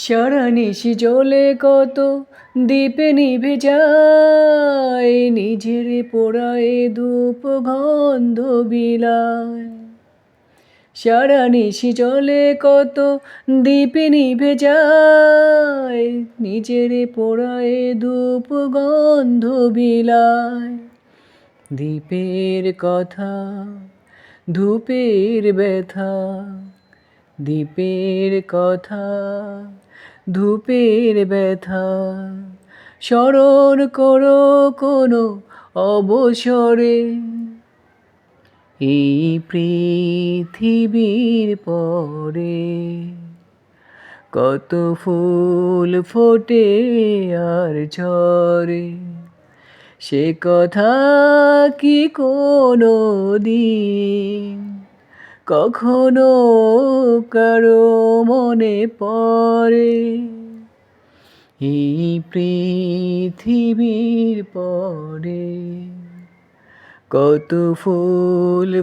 সারা নিশি জ্বলে কত দ্বীপে নিভে যায়, নিজের পোড়ায় ধূপ গন্ধ বিলায়। সারা নিশি জ্বলে কত দ্বীপে নিভে যায়, নিজের পোড়ায় ধূপ গন্ধ বিলায়। দ্বীপের কথা, ধূপের ব্যথা, দ্বীপের কথা, ধূপের ব্যথা, স্মরণ করো কোনো অবসরে। এই পৃথিবীর পরে কত ফুল ফোটে আর ঝরে, সে কথা কি কোনো দিন কখনো কারো মনে পড়ে। এই পৃথিবীর পরে কত ফুল